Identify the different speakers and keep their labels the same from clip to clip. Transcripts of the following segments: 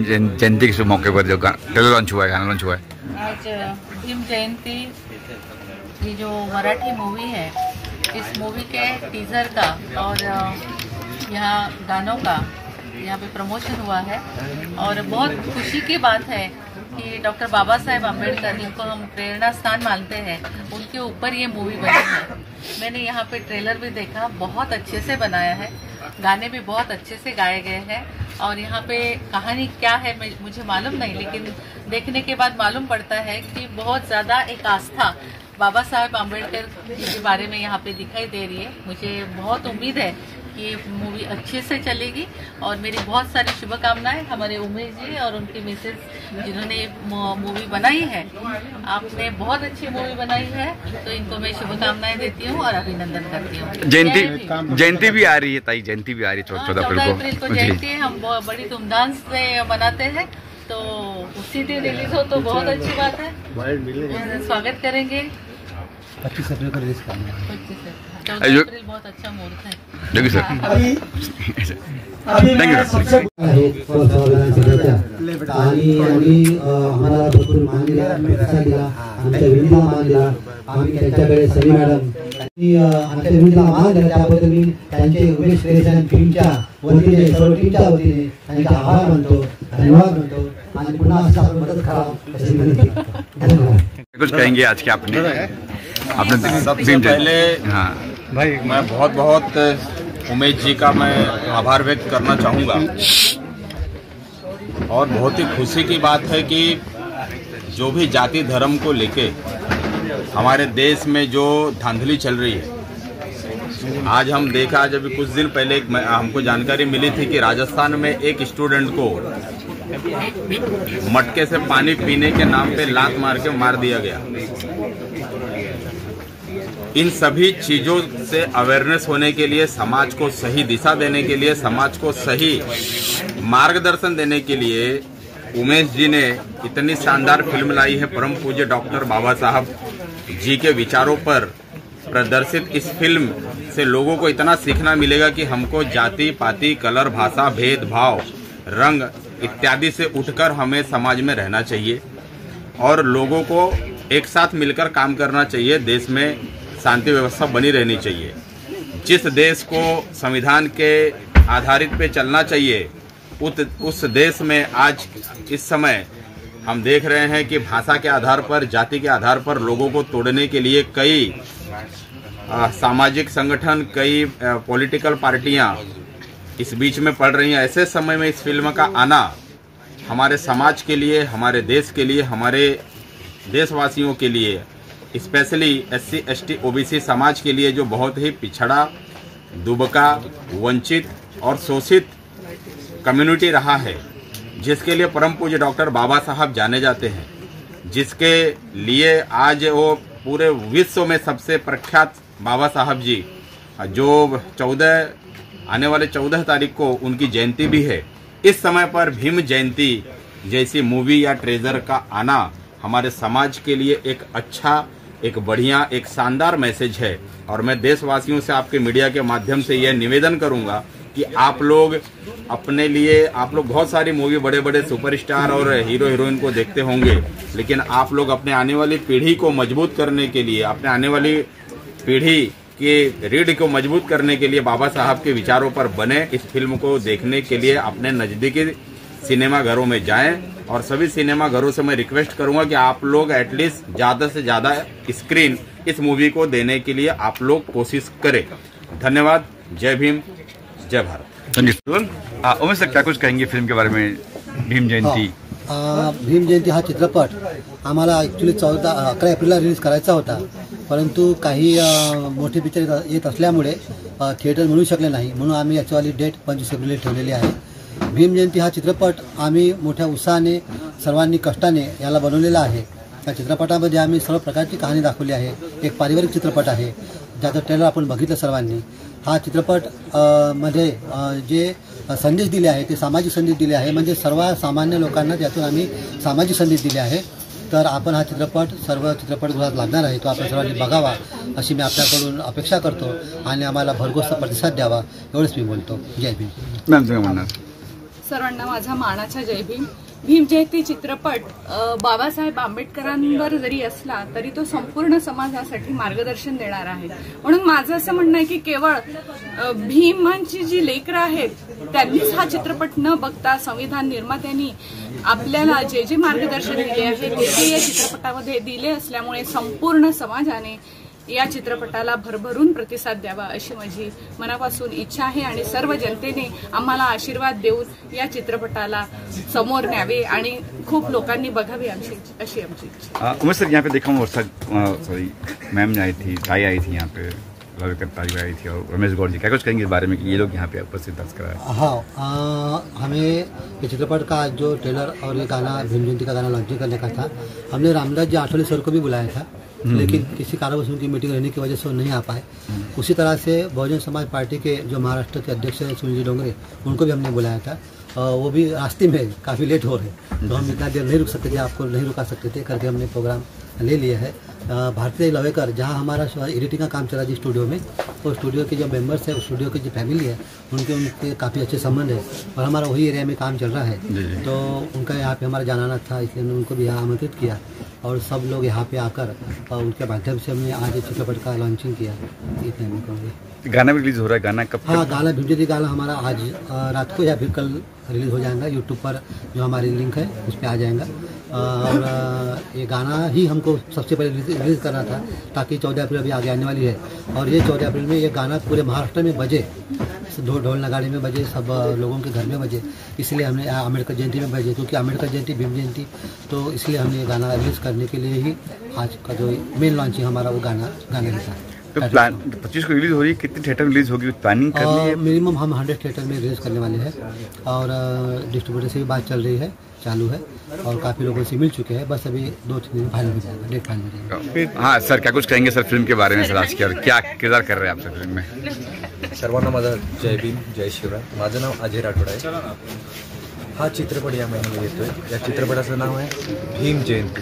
Speaker 1: भीम जयंती के मौके पर जो ट्रेलर लॉन्च हुआ है, गाना लॉन्च हुआ है।
Speaker 2: आज भीम जयंती, ये जो मराठी मूवी है, इस मूवी के टीजर का और यहाँ गानों का यहाँ पे प्रमोशन हुआ है और बहुत खुशी की बात है कि डॉक्टर बाबा साहेब अम्बेडकर, जिनको हम प्रेरणा स्थान मानते हैं, उनके ऊपर ये मूवी बनी है। मैंने यहाँ पे ट्रेलर भी देखा, बहुत अच्छे से बनाया है, गाने भी बहुत अच्छे से गाए गए हैं और यहाँ पे कहानी क्या है मुझे मालूम नहीं, लेकिन देखने के बाद मालूम पड़ता है कि बहुत ज़्यादा एक आस्था बाबा साहेब अम्बेडकर के बारे में यहाँ पे दिखाई दे रही है। मुझे बहुत उम्मीद है कि ये मूवी अच्छे से चलेगी और मेरी बहुत सारी शुभकामनाएं हमारे उमेश जी और उनकी मिसेस, जिन्होंने ये मूवी बनाई है। आपने बहुत अच्छी मूवी बनाई है, तो इनको मैं शुभकामनाएं देती हूँ और अभिनंदन करती हूँ।
Speaker 1: जयंती भी आ रही है ताई, जयंती भी आ रही है 14
Speaker 2: अप्रैल को जयंती है, हम बड़ी धूमधाम से मनाते हैं, तो उसी दिन रिलीज हो तो बहुत अच्छी बात है। स्वागत करेंगे।
Speaker 3: 25 अप्रैल को रिलीज करना है।
Speaker 2: 14 अप्रैल बहुत अच्छा मुहूर्त है।
Speaker 1: Thank you sir.
Speaker 3: आम्हाला भरपूर मान दिला, प्रतिसाद दिला, आमच्या विनंतीला मान दिला। आम्ही त्यांच्याकडे सनी मॅडम आमच्या विनंतीला मान दिला, त्याबद्दल मी त्यांचे उमेश क्रिएशन टीमच्या वतीने, सर्व टीमच्या वतीने त्यांचे आभार मानतो, धन्यवाद मानतो आणि पुन्हा असं आपण मदत करावं अशी विनंती। धन्यवाद।
Speaker 1: कुछ कहेंगे आज के आपने
Speaker 4: सबसे पहले भाई मैं बहुत उमेश जी का मैं आभार व्यक्त करना चाहूँगा और बहुत ही खुशी की बात है कि जो भी जाति धर्म को लेके हमारे देश में जो धांधली चल रही है, आज हम देखा, जब कुछ दिन पहले हमको जानकारी मिली थी कि राजस्थान में एक स्टूडेंट को मटके से पानी पीने के नाम पे लात मार के मार दिया गया। इन सभी चीजों से अवेयरनेस होने के लिए, समाज को सही दिशा देने के लिए, समाज को सही मार्गदर्शन देने के लिए उमेश जी ने इतनी शानदार फिल्म लाई है। परम पूज्य डॉक्टर बाबा साहब जी के विचारों पर प्रदर्शित इस फिल्म से लोगों को इतना सीखना मिलेगा कि हमको जाति पाति, कलर, भाषा, भेदभाव, रंग इत्यादि से उठकर हमें समाज में रहना चाहिए और लोगों को एक साथ मिलकर काम करना चाहिए। देश में शांति व्यवस्था बनी रहनी चाहिए। जिस देश को संविधान के आधारित पे चलना चाहिए, उस देश में आज इस समय हम देख रहे हैं कि भाषा के आधार पर, जाति के आधार पर लोगों को तोड़ने के लिए कई सामाजिक संगठन, कई पॉलिटिकल पार्टियां इस बीच में पड़ रही हैं। ऐसे समय में इस फिल्म का आना हमारे समाज के लिए, हमारे देश के लिए, हमारे देशवासियों के लिए, स्पेशली SC ST OBC समाज के लिए, जो बहुत ही पिछड़ा, दुबका, वंचित और शोषित कम्युनिटी रहा है, जिसके लिए परम पूज्य डॉक्टर बाबा साहब जाने जाते हैं, जिसके लिए आज वो पूरे विश्व में सबसे प्रख्यात बाबा साहब जी, जो आने वाले 14 तारीख को उनकी जयंती भी है। इस समय पर भीम जयंती जैसी मूवी या ट्रेजर का आना हमारे समाज के लिए एक अच्छा, एक बढ़िया, एक शानदार मैसेज है और मैं देशवासियों से आपके मीडिया के माध्यम से यह निवेदन करूंगा कि आप लोग अपने लिए, आप लोग बहुत सारी मूवी, बड़े बड़े सुपरस्टार और हीरो हीरोइन को देखते होंगे, लेकिन आप लोग अपने आने वाली पीढ़ी को मजबूत करने के लिए, अपने आने वाली पीढ़ी की रीढ़ को मजबूत करने के लिए बाबा साहब के विचारों पर बने इस फिल्म को देखने के लिए अपने नज़दीकी सिनेमा घरों में जाएं और सभी सिनेमा घरों से मैं रिक्वेस्ट करूंगा कि आप लोग एटलीस्ट ज़्यादा से ज़्यादा स्क्रीन इस मूवी को देने के लिए आप लोग कोशिश करें। धन्यवाद। जय भीम, जय भारत।
Speaker 1: उमेश सर, क्या कुछ कहेंगे फिल्म के बारे में? भीम जयंती
Speaker 3: भीम जयंती हा चित्रपट आम्हाला ॲक्च्युली 11 एप्रिलला रिलीज करायचा होता, परंतु काही मोठे पिक्चर येत असल्यामुळे थिएटर मिळू शकले नाही, म्हणून आम्ही याच्यावाली डेट 25 एप्रिल ठेवलेली आहे। भीम जयंती हा चित्रपट आम्ही मोठ्या उत्साहाने, सर्वांनी कष्टाने याला बनवलेला आहे। या चित्रपटामध्ये आम्ही सर्व प्रकारची कहाणी दाखवली आहे। एक पारिवारिक चित्रपट आहे, ज्याचं ट्रेलर आपण बघितलं सर्वांनी। हा चित्रपट मध्ये जे संदेश दिले आहे ते सामाजिक संदेश दिले आहे, म्हणजे सर्व सामान्य लोकांना त्यातून आम्ही सामाजिक संदेश दिले आहे। तर आपण हा चित्रपट सर्व चित्रपटगृहात लागणार आहे, तो आपण सर्वांनी बघावा अशी मी आपल्याकडून अपेक्षा करतो आणि आम्हाला भरघोस प्रतिसाद द्यावा एवढंच मी बोलतो। जय भीम।
Speaker 1: मॅम,
Speaker 5: सर्वांना माझा मानाचा जय भीम. भीम जयंती चित्रपट बाबासाहेब आंबेडकरांवर जरी असला तरी तो संपूर्ण समाजासाठी मार्गदर्शन देणार आहे. म्हणून माझं असं म्हणणं आहे की केवळ भीमांची जी लेकरं आहेत त्यांनीच हा चित्रपट न बघता संविधान निर्मात्यांनी आपल्याला जे जे मार्गदर्शन दिले आहे ते या चित्रपटामध्ये दिले असल्यामुळे संपूर्ण समाजाने या चित्रपटाला भरभरून प्रतिसाद द्यावा अशी माझी मनापासून इच्छा आहे आणि सर्व जनतेने आम्हाला आशीर्वाद देऊन या चित्रपटाला समोर न्यावे आणि खूप लोकांनी बघावे अशी आमची इच्छा.
Speaker 1: उमेश सर, यहाँ पे देखा हूँ सॉरी मैम आई थी, ताई आई थी यहाँ पे, रविकर ताई आई थी और रमेश गौड़ जी, क्या कुछ कहेंगे इस बारे में कि ये लोग यहाँ पे उपस्थित दर्ज कराए?
Speaker 3: हाँ, हमें ये चित्रपट का जो ट्रेलर और ये गाना भीम जयंती का गाना लॉन्चिंग करने का था. हमने रामदास जी आठवले सर को भी बुलाया था, लेकिन किसी कारणवश उनकी मीटिंग रहने की वजह से वो नहीं आ पाए. उसी तरह से बहुजन समाज पार्टी के जो महाराष्ट्र के अध्यक्ष हैं सुनील जी डोंगरे, उनको भी हमने बुलाया था. वो भी रास्ते में काफ़ी लेट हो रहे, तो हम इतना देर नहीं रुक सकते थे, आपको नहीं रुका सकते थे करके हमने प्रोग्राम ले लिया है. भारती लवेकर, जहाँ हमारा एडिटिंग का काम चला जिस स्टूडियो में, वो स्टूडियो के जो मेंबर्स है, उस स्टूडियो की जो फैमिली है, उनके काफ़ी अच्छे संबंध है और हमारा वही एरिया में काम चल रहा है. तो उनका यहाँ पे हमारा जाना था, इसलिए हमने उनको भी यहाँ आमंत्रित किया और सब लोग यहाँ पे आकर उनके माध्यम से हमने आज चित्रपट का लॉन्चिंग किया. इतने में
Speaker 1: गाना भी रिलीज हो रहा है, गाना कब?
Speaker 3: हाँ, गाना भीम जयंती गाना हमारा आज रात को या फिर कल रिलीज हो जाएगा. यूट्यूब पर जो हमारी लिंक है उस पर आ जाएगा. और ये गाना ही हमको सबसे पहले रिलीज करना था ताकि 14 अप्रैल अभी आगे आने वाली है और ये 14 अप्रैल में ये गाना पूरे महाराष्ट्र में बजे, ढोल नगाड़े में बजे, सब लोगों के घर में बजे. इसलिए हमने अम्बेडकर जयंती में बजे, क्योंकि अम्बेडकर जयंती भीम जयंती, तो इसलिए हमने ये गाना रिलीज करने के लिए ही आज का जो मेन लॉन्चिंग हमारा वो गाना था.
Speaker 1: तो प्लान 25 को रिलीज हो रही है, कितने थिएटर रिलीज होगी, प्लानिंग करनी है?
Speaker 3: मिनिमम हम 100 थिएटर में रिलीज करने वाले हैं और डिस्ट्रीब्यूटर से भी बात चल रही है, चालू है और काफ़ी लोगों से मिल चुके हैं. बस अभी 2-3 दिन फाइनल हो जाएगा, डेट फाइनल हो जाएगा.
Speaker 1: हाँ सर, क्या कुछ कहेंगे सर फिल्म के बारे में? सर आज क्या किरदार कर रहे हैं आप सर फिल्म में?
Speaker 6: सर्वांना माझा जय भीम, जय शिवराय. माझं नाव अजय राठोड आहे. हा चित्रपट या महिन्यामध्ये येतोय. या चित्रपटाचं नाव आहे भीम जयंती.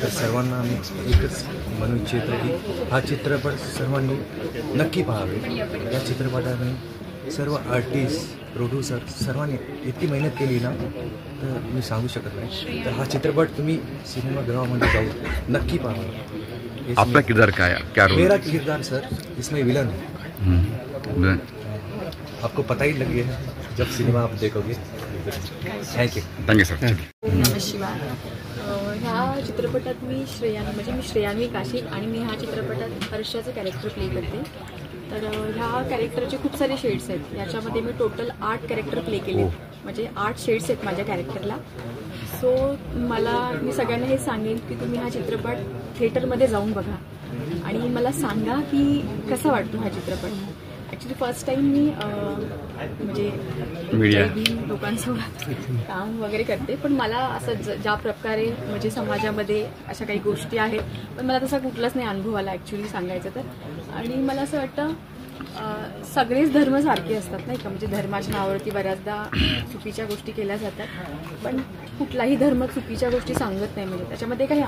Speaker 6: तर सर्वांना आम्ही एकच म्हणू इच्छितो की हा चित्रपट सर्वांनी नक्की पाहावे. या चित्रपटाने सर्व आर्टिस्ट, प्रोड्युसर सर्वांनी इतकी मेहनत केली ना तर मी सांगू शकत नाही. तर हा चित्रपट तुम्ही सिनेमागृहामध्ये जाऊन नक्की पाहावा.
Speaker 1: आपका किरदार क्या रोल?
Speaker 6: मेरा किरदार सर इसमें विलन है. आपको पता ही लगे जब सिनेमा आप देखोगे.
Speaker 1: Thank you sir.
Speaker 7: नमस्कार. ह्या चित्रपटात मी श्रेयान्वी काशीद आणि मी ह्या चित्रपटात हर्षाचं कॅरेक्टर प्ले करते. तर ह्या कॅरेक्टरचे खूप सारे शेड्स आहेत. याच्यामध्ये मी टोटल 8 कॅरेक्टर प्ले केले, म्हणजे 8 शेड्स आहेत माझ्या कॅरेक्टरला. सो मी सगळ्यांना हे सांगेन की तुम्ही हा चित्रपट थिएटरमध्ये जाऊन बघा आणि मला सांगा की कसा वाटतो हा चित्रपट. ॲक्च्युली फर्स्ट टाईम मी म्हणजे लोकांसोबत काम वगैरे करते, पण मला असं ज्या प्रकारे म्हणजे समाजामध्ये अशा काही गोष्टी आहेत, पण मला तसा कुठलाच नाही अनुभव आला ॲक्च्युली सांगायचं तर. आणि मला असं वाटतं सगळेच धर्म सारखे असतात नाही का, म्हणजे धर्माच्या नावावरती बऱ्याचदा चुकीच्या गोष्टी केल्या जातात, पण कुठलाही धर्म चुकीच्या गोष्टी सांगत नाही. म्हणजे त्याच्यामध्ये काही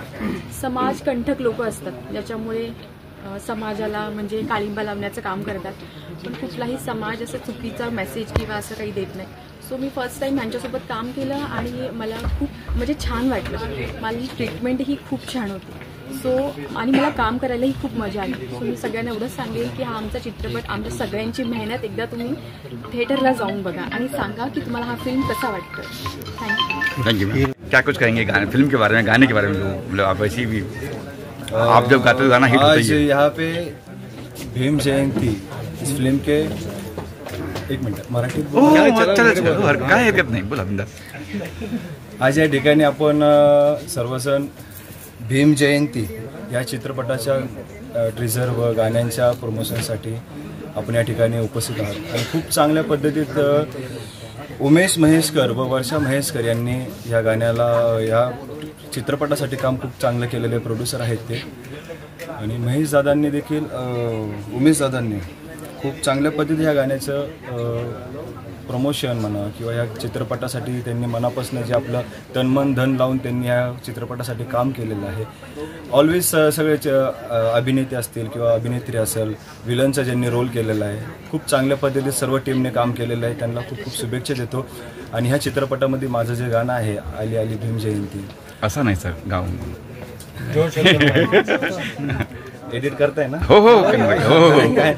Speaker 7: समाजकंठक लोक असतात ज्याच्यामुळे समाजाला म्हणजे काळिंबा लावण्याचं काम करतात, पण कुठलाही समाज असं चुकीचा मेसेज किंवा असं काही देत नाही. सो मी फर्स्ट टाईम यांच्यासोबत काम केलं आणि मला खूप म्हणजे छान वाटलं. माझी ट्रीटमेंट ही खूप छान होती. सो आणि मला काम करायलाही खूप मजा आली. सो मी सगळ्यांना एवढंच सांगेल की हा आमचा चित्रपट, आमच्या सगळ्यांची मेहनत एकदा तुम्ही थिएटरला जाऊन बघा आणि सांगा की तुम्हाला हा फिल्म कसा वाटतं.
Speaker 1: थँक्यू. क्या कुछ कहेंगे गाने फिल्म के बारे में, गाने के बारे में? मतलब आप ऐसी भी आप जब गाते हो गाना हिट होता है.
Speaker 8: यहाँ पे भीम जयंती इस फिल्म के एक मिनट मराठीत
Speaker 1: काय हरकत नाही, बोला बिंदास.
Speaker 8: आज या ठिकाणी आपण सर्वजण भीम जयंती या चित्रपटाच्या ट्रिझर व गाण्यांच्या प्रमोशनसाठी आपण या ठिकाणी उपस्थित आहोत आणि खूप चांगल्या पद्धतीत उमेश महेशकर व वर्षा महेशकर यांनी या गाण्याला या चित्रपटासाठी काम खूप चांगलं केलेले प्रोड्युसर आहेत ते. आणि महेश दादांनी देखील उमेश दादांनी खूप चांगल्या पद्धतीने या गाण्याचं प्रमोशन म्हणा किंवा या चित्रपटासाठी त्यांनी मनापासून जे आपलं तनमन धन लावून त्यांनी या चित्रपटासाठी काम केलेलं आहे. ऑलवेज सगळे अभिनेते असतील किंवा अभिनेत्री असेल, विलनचा ज्यांनी रोल केलेला आहे, खूप चांगल्या पद्धतीने सर्व टीमने काम केलेलं आहे, त्यांना खूप खूप शुभेच्छा देतो. आणि ह्या चित्रपटामध्ये माझं जे गाणं आहे आली आली भीम जयंती,
Speaker 1: असं नाही सर, गाऊन
Speaker 8: एडिट करताय ना?
Speaker 1: हो हो
Speaker 8: काय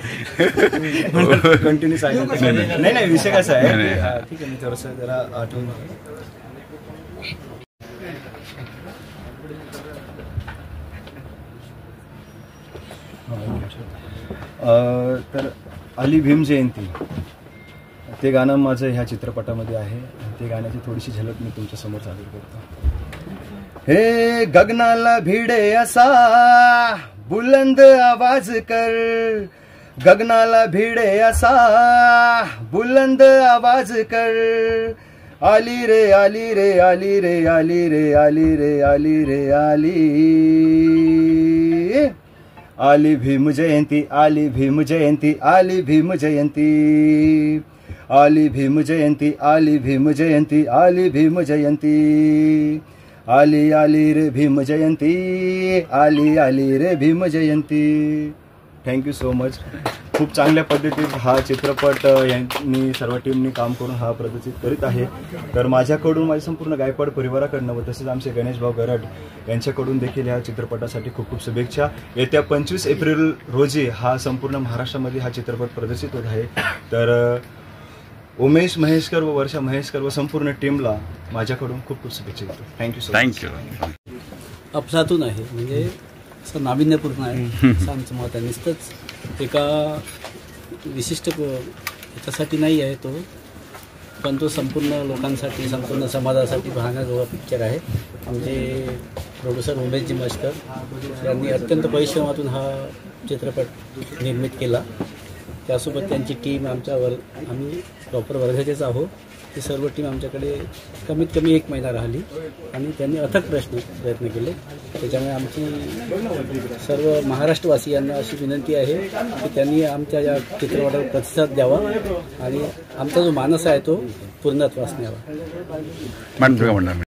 Speaker 8: कंटिन्यू सांगायचं नाही, विषय कसा आहे. ठीक आहे, मी थोडंसं जरा आठवून. तर आली भीम जयंती ते गाणं माझं ह्या चित्रपटामध्ये आहे. ते गाण्याची थोडीशी झलक मी तुमच्या समोर सादर करतो. हे गगनाला भिडे असा बुलंद आवाज कर, गगनाला भिडे असा बुलंद आवाज कर, आली रे आली रे आली रे आली रे आली रे आली रे आली, आली भीम जयंती आली भीम जयंती आली भीम जयंती, आली भीम जयंती आली भीम जयंती आली भीम जयंती, आली आली रे भीम जयंती आली आली रे Bhim Jayanti. Thank you so much. खूप चांगल्या पद्धतीत हा चित्रपट यांनी सर्व टीमनी काम करून हा प्रदर्शित करीत आहे. तर माझ्याकडून, माझ्या संपूर्ण गायकवाड परिवाराकडनं व तसेच आमचे गणेश भाऊ गरड यांच्याकडून देखील ह्या चित्रपटासाठी खूप खूप शुभेच्छा. येत्या 25 एप्रिल रोजी हा संपूर्ण महाराष्ट्रामध्ये हा चित्रपट प्रदर्शित होत आहे. तर उमेश महेशकर व वर्षा महेशकर व संपूर्ण टीमला माझ्याकडून खूप खूप शुभेच्छा देतो. Thank you so much.
Speaker 1: थँक्यू.
Speaker 9: अफलातून आहे, म्हणजे असं नाविन्यपूर्ण आहे असं आमचं मत आहे. नुसतंच एका विशिष्ट याच्यासाठी नाही आहे तो, पण तो संपूर्ण लोकांसाठी, संपूर्ण समाजासाठी पाहण्याजोगा पिक्चर आहे. आमचे प्रोड्युसर उमेशजी महेशकर यांनी अत्यंत परिश्रमातून हा चित्रपट निर्मित केला. त्यासोबत त्यांची टीम, आम्ही प्रॉपर वर्ध्याचेच आहोत. ती सर्व टीम आमच्याकडे कमीत कमी 1 महिना राहिली आणि त्यांनी अथक प्रयत्न केले. त्याच्यामुळे आमची सर्व महाराष्ट्रवासियांना अशी विनंती आहे की त्यांनी आमच्या या चित्रपटाला प्रतिसाद द्यावा आणि आमचा जो मानस आहे तो पूर्णत्वास न्यावा.